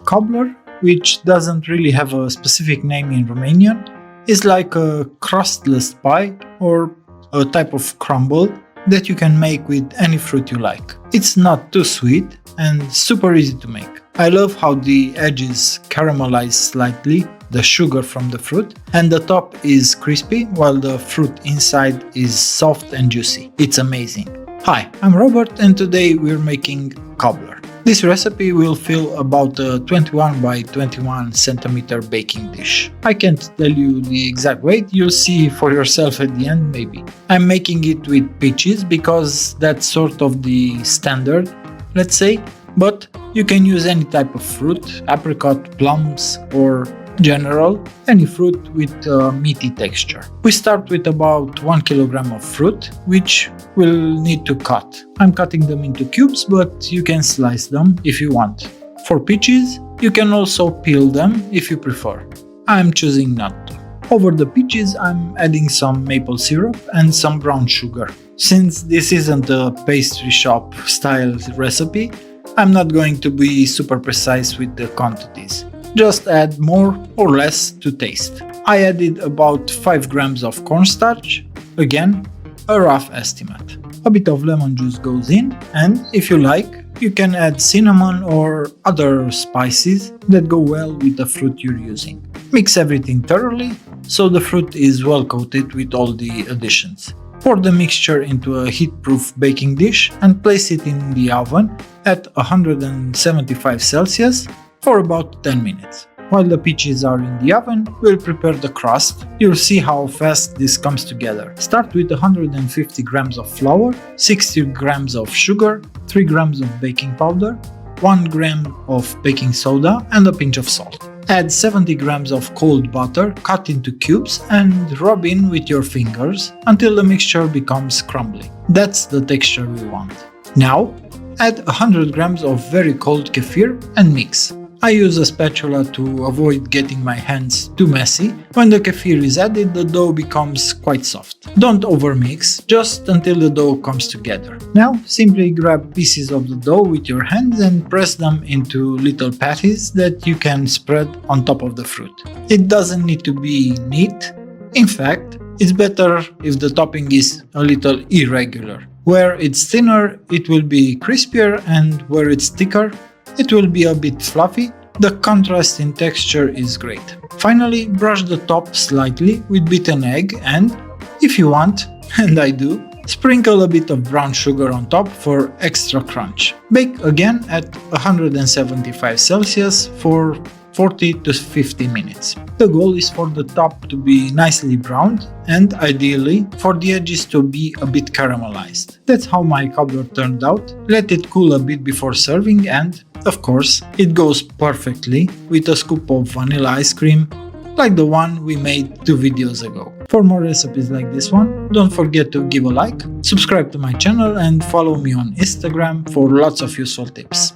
Cobbler, which doesn't really have a specific name in Romanian, is like a crustless pie or a type of crumble that you can make with any fruit you like. It's not too sweet and super easy to make. I love how the edge is caramelized slightly, the sugar from the fruit, and the top is crispy while the fruit inside is soft and juicy. It's amazing. Hi, I'm Robert and today we're making cobbler. This recipe will fill about a 21 by 21 centimeter baking dish. I can't tell you the exact weight, you'll see for yourself at the end maybe. I'm making it with peaches because that's sort of the standard, let's say, but you can use any type of fruit, apricot, plums, or general, any fruit with a meaty texture. We start with about 1 kilogram of fruit, which we'll need to cut. I'm cutting them into cubes, but you can slice them if you want. For peaches, you can also peel them if you prefer. I'm choosing not to. Over the peaches, I'm adding some maple syrup and some brown sugar. Since this isn't a pastry shop style recipe, I'm not going to be super precise with the quantities. Just add more or less to taste. I added about 5 grams of cornstarch, again, a rough estimate. A bit of lemon juice goes in, and if you like, you can add cinnamon or other spices that go well with the fruit you're using. Mix everything thoroughly so the fruit is well coated with all the additions. Pour the mixture into a heat-proof baking dish and place it in the oven at 175 Celsius for about 10 minutes. While the peaches are in the oven, we'll prepare the crust. You'll see how fast this comes together. Start with 150 grams of flour, 60 grams of sugar, 3 grams of baking powder, 1 gram of baking soda, and a pinch of salt. Add 70 grams of cold butter cut into cubes and rub in with your fingers until the mixture becomes crumbly. That's the texture we want. Now, add 100 grams of very cold kefir and mix. I use a spatula to avoid getting my hands too messy. When the kefir is added, the dough becomes quite soft. Don't overmix, just until the dough comes together. Now, simply grab pieces of the dough with your hands and press them into little patties that you can spread on top of the fruit. It doesn't need to be neat. In fact, it's better if the topping is a little irregular. Where it's thinner, it will be crispier, and where it's thicker, it will be a bit fluffy. The contrast in texture is great. Finally, brush the top slightly with beaten egg and, if you want, and I do, sprinkle a bit of brown sugar on top for extra crunch. Bake again at 175 Celsius for 40 to 50 minutes. The goal is for the top to be nicely browned and ideally for the edges to be a bit caramelized. That's how my cobbler turned out. Let it cool a bit before serving and, of course, it goes perfectly with a scoop of vanilla ice cream like the one we made 2 videos ago. For more recipes like this one, don't forget to give a like, subscribe to my channel and follow me on Instagram for lots of useful tips.